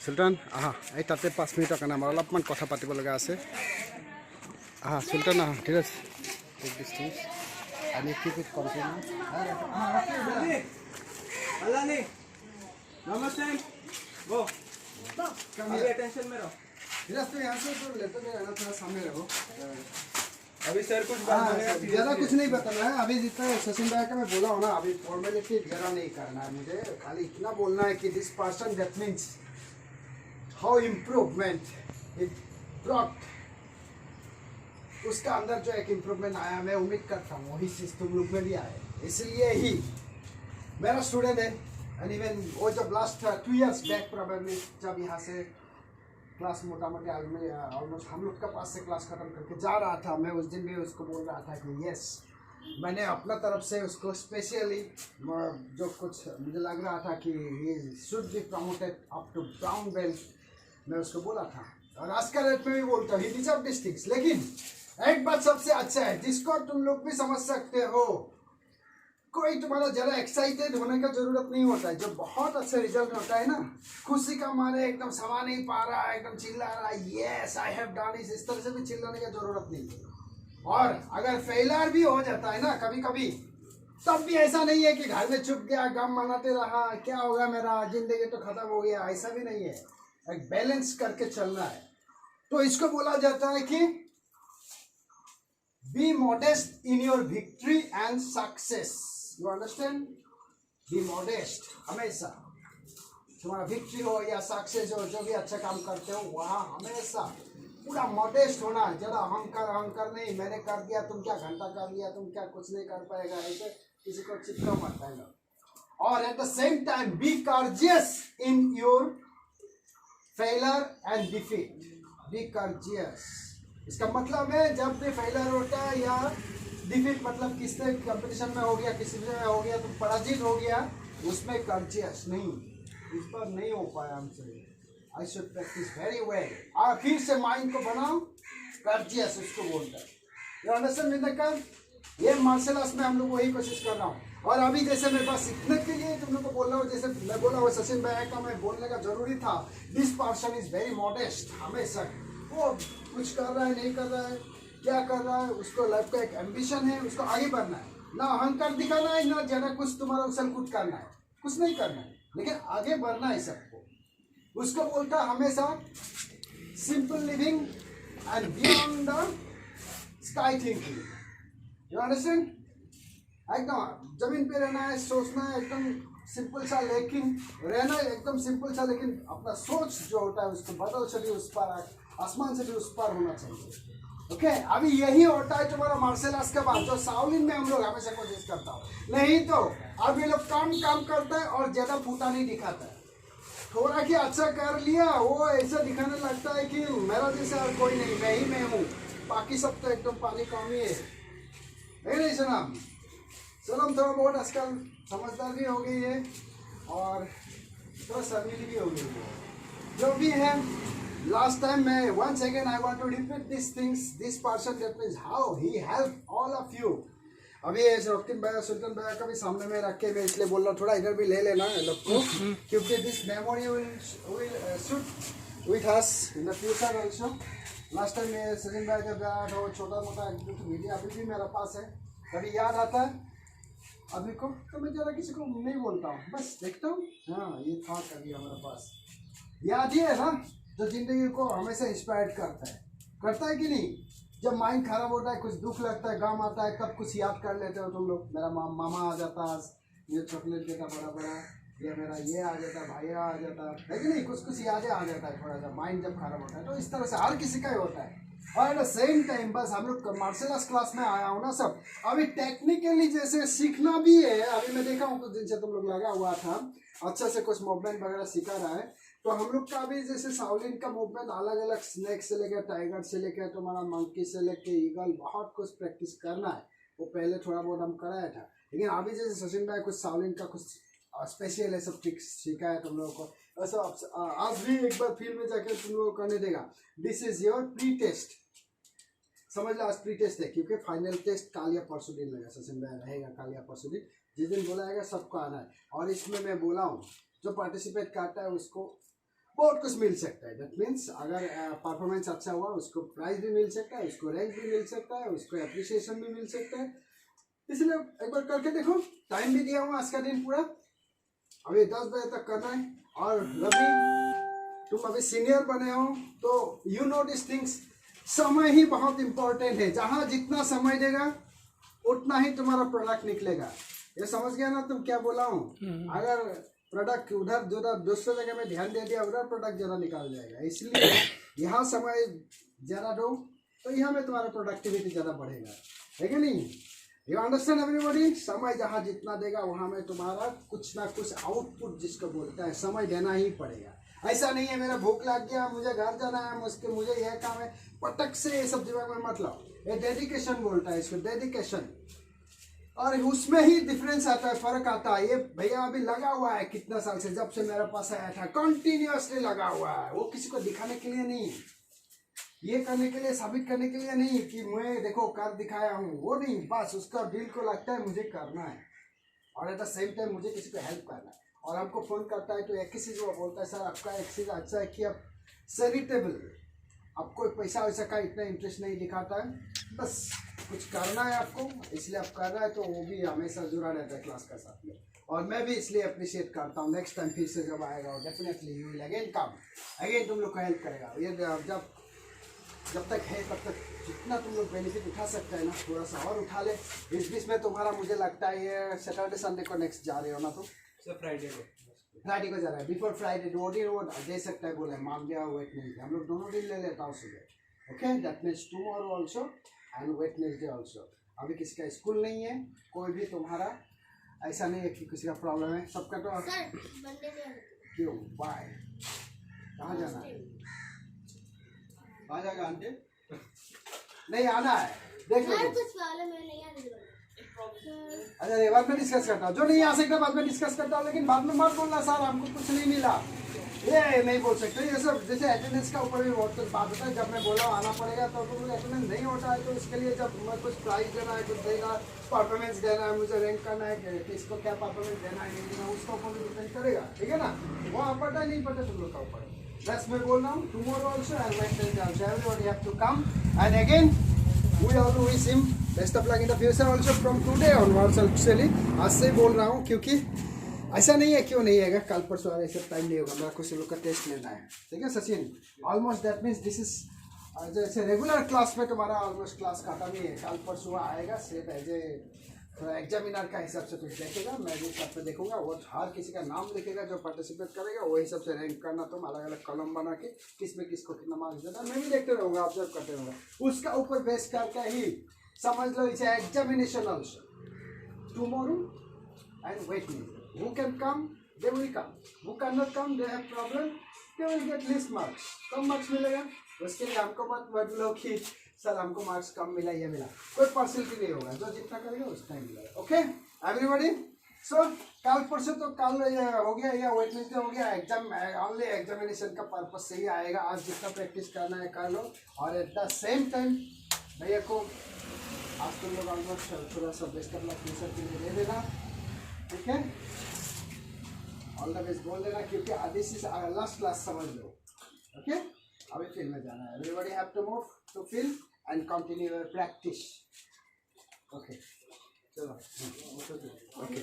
সুলতান আহা এই তাতে 5 মিনিটৰ কাৰণে আমাৰ অলপমান কথা পাতিব লগা আছে। আহা সুলতান আহা ঠিক আছে take this things and you keep it continue Allah ने नमस्ते वो अभी अटेंशन में रहो। तो यहाँ से तो लेते रहना थोड़ा सामने रहो। अभी सर कुछ बात ज़्यादा कुछ नहीं बताना है अभी जितना सचिन भाई का मैं बोला हूँ ना अभी फॉर्मेलिटी ज़्यादा नहीं करना है मुझे खाली इतना बोलना है कि this person that means how improvement it brought उसका अंदर जो एक इम्प्रूवमेंट आया मैं उम्मीद करता हूँ वही चीज़ तुम लोग में भी आए इसलिए ही मेरा स्टूडेंट है एंड इवन वो जब लास्ट 2 years बैक प्रोबेबली जब यहाँ से क्लास मोटा मोटा ऑलमोस्ट हम लोग का पास से क्लास खत्म करके जा रहा था मैं उस दिन भी उसको बोल रहा था कि यस मैंने अपना तरफ से उसको स्पेशली जो कुछ मुझे लग रहा था कि he should be promoted up to brown belt मैं उसको बोला था और आज का रेट में भी बोलता हूँ ही डिजर्व दिस थिंग्स। लेकिन एक बात सबसे अच्छा है जिसको तुम लोग भी समझ सकते हो कोई तुम्हारा जरा एक्साइटेड होने का जरूरत नहीं होता है। जो बहुत अच्छा रिजल्ट होता है ना खुशी का मारे एकदम समा नहीं पा रहा है एकदम चिल्ला रहा है यस आई हैव डन इस तरह से भी चिल्लाने की जरूरत नहीं है। और अगर फेलियर भी हो जाता है ना कभी कभी तब भी ऐसा नहीं है कि घर में चुप गया गम मनाते रहा क्या होगा मेरा जिंदगी तो खत्म हो गया ऐसा भी नहीं है। एक बैलेंस करके चलना है तो इसको बोला जाता है कि B modest in your victory and success. You understand B modest हमेशा तुम्हारा विक्ट्री हो या सक्सेस हो जो भी अच्छा काम करते हो वहाँ हमेशा पूरा मॉडेस्ट होना जरा अहंकार नहीं मैंने कर दिया तुम क्या घंटा कर लिया तुम क्या कुछ नहीं कर पाएगा ऐसे किसी को चिपका मत है। और at the same time be courageous in your failure and defeat be courageous. इसका मतलब है जब भी फेलियर होता है या डिफीट मतलब किससे कंपटीशन में हो गया किसी में हो गया तुम पराजित हो गया उसमें कॉर्जियस नहीं इस पर नहीं हो पाया हमसे I should practice very well आखिर से माइंड को बनाओ कॉर्जियस उसको बोलता है। यू अंडरस्टैंड ये मार्शल आर्ट्स में हम लोग वही कोशिश कर रहा हूँ। और अभी जैसे मेरे पास सीखने के लिए तुम लोग को बोल रहा हूँ जैसे मैं बोला हुआ सचिन भाई का मैं बोलने का जरूरी था this person is very modest हमेशा वो कुछ कर रहा है नहीं कर रहा है क्या कर रहा है उसको लाइफ का एक एम्बिशन है उसको आगे बढ़ना है ना अहंकार दिखाना है ना ज़्यादा कुछ तुम्हारा उछल कूद करना है कुछ नहीं करना है लेकिन आगे बढ़ना है सबको उसको बोलता है हमेशा simple living and beyond the sky thinking. You understand एकदम जमीन पे रहना है सोचना है एकदम सिंपल सा लेकिन रहना है एकदम सिंपल सा लेकिन अपना सोच जो होता है उसको बदल चलिए उस पर आसमान से भी उस पर होना चाहिए। ओके अभी यही होता है तुम्हारा मार्शल आर्ट्स के बाद जो शाओलिन में हम लोग हमेशा कोशिश करता हूँ नहीं तो अब ये लोग काम करता है और ज़्यादा फूटा नहीं दिखाता है थोड़ा कि अच्छा कर लिया वो ऐसा दिखाने लगता है कि मेरा जैसे और कोई नहीं मैं ही मैं हूँ बाकी सब तो एकदम पानी कम ही है नहीं सनम सनम थोड़ा बहुत आजकल समझदार भी हो गई है और थोड़ा शर्मीली भी हो गई है जो भी है। Last time once again I want to repeat these things this person that means how he helped all of you। अभी रॉकिन भाई सुल्तान भाई का भी सामने में रख के मैं इसलिए बोल रहा हूँ थोड़ा इधर भी ले लेना है लोग को क्योंकि this memory will shoot with us in the future also। Last time मैं सचिन भाई जब गया था वो छोटा मोटा वीडियो अभी भी मेरे पास है कभी याद आता है अभी को तो मैं ज़रा किसी को नहीं बोलता हूँ बस देखता हूँ हाँ ये था कभी हमारे पास याद ही है ना जो जिंदगी को हमेशा इंस्पायर करता है कि नहीं। जब माइंड खराब होता है कुछ दुख लगता है गम आता है तब कुछ याद कर लेते हो तुम लोग मेरा मामा आ जाता ये चॉकलेट देता बड़ा या मेरा ये आ जाता भैया आ जाता है कि नहीं कुछ यादें आ जाता है थोड़ा सा माइंड जब खराब होता है तो इस तरह से हर किसी का ही होता है। और एट द सेम टाइम बस हम लोग मार्शल आर्ट्स क्लास में आया हूँ ना सब अभी टेक्निकली जैसे सीखना भी है अभी मैं देखा हूँ कुछ दिन से तुम लोग लगा हुआ था अच्छा से कुछ मूवमेंट वगैरह सिखा रहा है तो हम लोग का भी जैसे शाओलिन का मूवमेंट अलग अलग स्नेक से लेकर टाइगर से लेकर तुम्हारा मंकी से लेकर ईगल बहुत कुछ प्रैक्टिस करना है वो पहले थोड़ा बहुत हम कराया था लेकिन अभी जैसे सचिन भाई कुछ शाओलिन का कुछ स्पेशल है सब ट्रिक्स सीखा है तुम लोगों को ऐसा आज भी एक बार फील्ड में जाकर तुम लोगों को करने देगा। This is your pre test समझ लो आज प्री टेस्ट है क्योंकि फाइनल टेस्ट कल या परसों दिन लगा सचिन भाई रहेगा कल या परसों दिन जिस दिन बुलाएगा सबको आना है। और इसमें मैं बोला हूँ जो पार्टिसिपेट करता है उसको बहुत कुछ मिल सकता है। दैट मीन्स अगर परफॉर्मेंस अच्छा हुआ उसको प्राइज भी मिल सकता है, उसको रैंक भी मिल सकता है, उसको अप्रिसिएशन भी मिल सकता है। इसलिए एक बार करके देखो। टाइम भी दिया हूँ आज का दिन पूरा, अभी 10 बजे तक करना है। और रवि तुम अभी सीनियर बने हो तो यू नो दिस थिंग्स। समय ही बहुत इंपॉर्टेंट है, जहाँ जितना समय देगा उतना ही तुम्हारा प्रोडक्ट निकलेगा। ये समझ गया ना तुम क्या बोला हूँ? अगर प्रोडक्ट उधर दूसरे जगह में ध्यान दे दिया, उधर प्रोडक्ट ज़्यादा निकाल जाएगा। इसलिए यहाँ समय ज़्यादा दो तो यहाँ में तुम्हारा प्रोडक्टिविटी ज़्यादा बढ़ेगा, है कि नहीं? You understand everybody? समय जहाँ जितना देगा वहाँ में तुम्हारा कुछ ना कुछ आउटपुट जिसको बोलता है, समय देना ही पड़ेगा। ऐसा नहीं है मेरा भूख लग गया मुझे घर जाना है, मुझे यह काम है, पटक से ये सब दिमाग में मत लाओ। ये डेडिकेशन बोलता है इसको, डेडिकेशन। और उसमें ही डिफरेंस आता है, फर्क आता है। ये भैया अभी लगा हुआ है कितना साल से, जब से मेरे पास आया था कंटिन्यूअसली लगा हुआ है। वो किसी को दिखाने के लिए नहीं, ये करने के लिए, साबित करने के लिए नहीं कि मैं देखो कर दिखाया हूँ, वो नहीं। बस उसका दिल को लगता है मुझे करना है और एट द सेम टाइम मुझे किसी को हेल्प करना है। और हमको फोन करता है तो एक ही चीज़ वो बोलता है, सर आपका एक चीज़ अच्छा है कि आप चैरिटेबल, आपको पैसा वैसा का इतना इंटरेस्ट नहीं दिखाता है, बस कुछ करना है आपको इसलिए आप कर रहा है। तो वो भी हमेशा जुड़ा रहता है क्लास का साथ में, और मैं भी इसलिए अप्रिशिएट करता हूँ। नेक्स्ट टाइम फिर से जब आएगा definitely you will again come, again तुम लोग को हेल्प करेगा। ये जब तक है तब तक जितना तुम लोग बेनिफिट उठा सकते हैं ना, थोड़ा सा और उठा ले। इस बीच में तुम्हारा मुझे लगता है ये सैटरडे संडे को नेक्स्ट जा रहे हो ना तुम? फ्राइडे को जा रहा है। बिफोर फ्राइडे वो दिन वो दे सकता है, बोला मान गया वेटनेसडे, हम लोग दोनों दिन ले लेता हूँ सुबह। Okay, that means tomorrow also and Wednesday also. अभी किसी का स्कूल नहीं है, कोई भी तुम्हारा ऐसा नहीं है कि किसी का प्रॉब्लम है, सबका तो क्यों बाय कहाँ जाना है? आ जाएगा आंटी, नहीं आना है, देख लो। अच्छा ये बाद में डिस्कस करता हूँ, जो नहीं आ सकता बाद में डिस्कस करता हूँ, लेकिन बाद में मत बोलना सर हमको कुछ नहीं मिला, ये नहीं बोल सकते। ये सब जैसे अटेंडेंस का ऊपर भी बहुत कुछ बात होता है। जब मैं बोला आना पड़ेगा तो तुम लोग अटेंडेंस नहीं होता है तो उसके लिए जब मैं कुछ प्राइज देना है, कुछ देना, परफॉर्मेंस देना है, मुझे रैंक करना है, किसको क्या परफॉर्मेंस देना है नहीं देना, उसका ऊपर भी डिपेंड करेगा, ठीक है ना? वो पता नहीं पता तुम लोग का ऊपर। बस मैं बोल रहा हूँ tomorrow also and Wednesday also everybody have to come and again we have to wish him best of luck in the future also from today onwards। actually आज से ही बोल रहा हूँ क्योंकि ऐसा नहीं है, क्यों नहीं है, कल परसों ऐसा टाइम नहीं होगा, मेरा कुछ लोग का टेस्ट लेना है, ठीक है Sachin? Almost that means this is जैसे रेगुलर क्लास में तुम्हारा ऑलमोस्ट क्लास खत्म ही है, कल परसों आएगा सिर्फ एज ए एग्जामिनर का हिसाब से कुछ देखेगा, मैं भी हिसाब से देखूंगा, वो हर किसी का नाम लिखेगा जो पार्टिसिपेट करेगा, वही हिसाब से रैंक करना, तुम अलग अलग कॉलम बना के किसमें किसको कितना मार्क्स देना, मैं भी देखते रहूँगा, ऑब्जर्व करते रहूँगा, उसका ऊपर बेस करके ही समझ लो इसे examination also tomorrow and Wednesday. Who can come, they will come. Who cannot come, they have problem, they will get least marks. Come marks मिलेगा, उसके लिए हमको मत बोलो कि सर हमको मार्क्स कम मिला, ये मिला, कोई पार्शियलिटी नहीं होगा, जो जितना करेगा उतना ही मिलेगा। Okay everybody? सो कल परसों तो कल हो गया या वेटनेसडे हो गया, एग्जाम ओनली एग्जामिनेशन का पर्पज से ही आएगा। आज जितना प्रैक्टिस करना है कर लो, और एट द सेम टाइम भैया को आज तुम लोग ऑलमोस्ट थोड़ा सा बेस्ट ऑफ लक फ्यूचर के लिए दे देना, ठीक है? ऑल द बेस्ट बोल देना क्योंकि दिस इज लास्ट क्लास, समझ लो। ओके, अभी फील्ड में जाना है, everybody have to move to field and continue your practice. Okay चलो, ओके।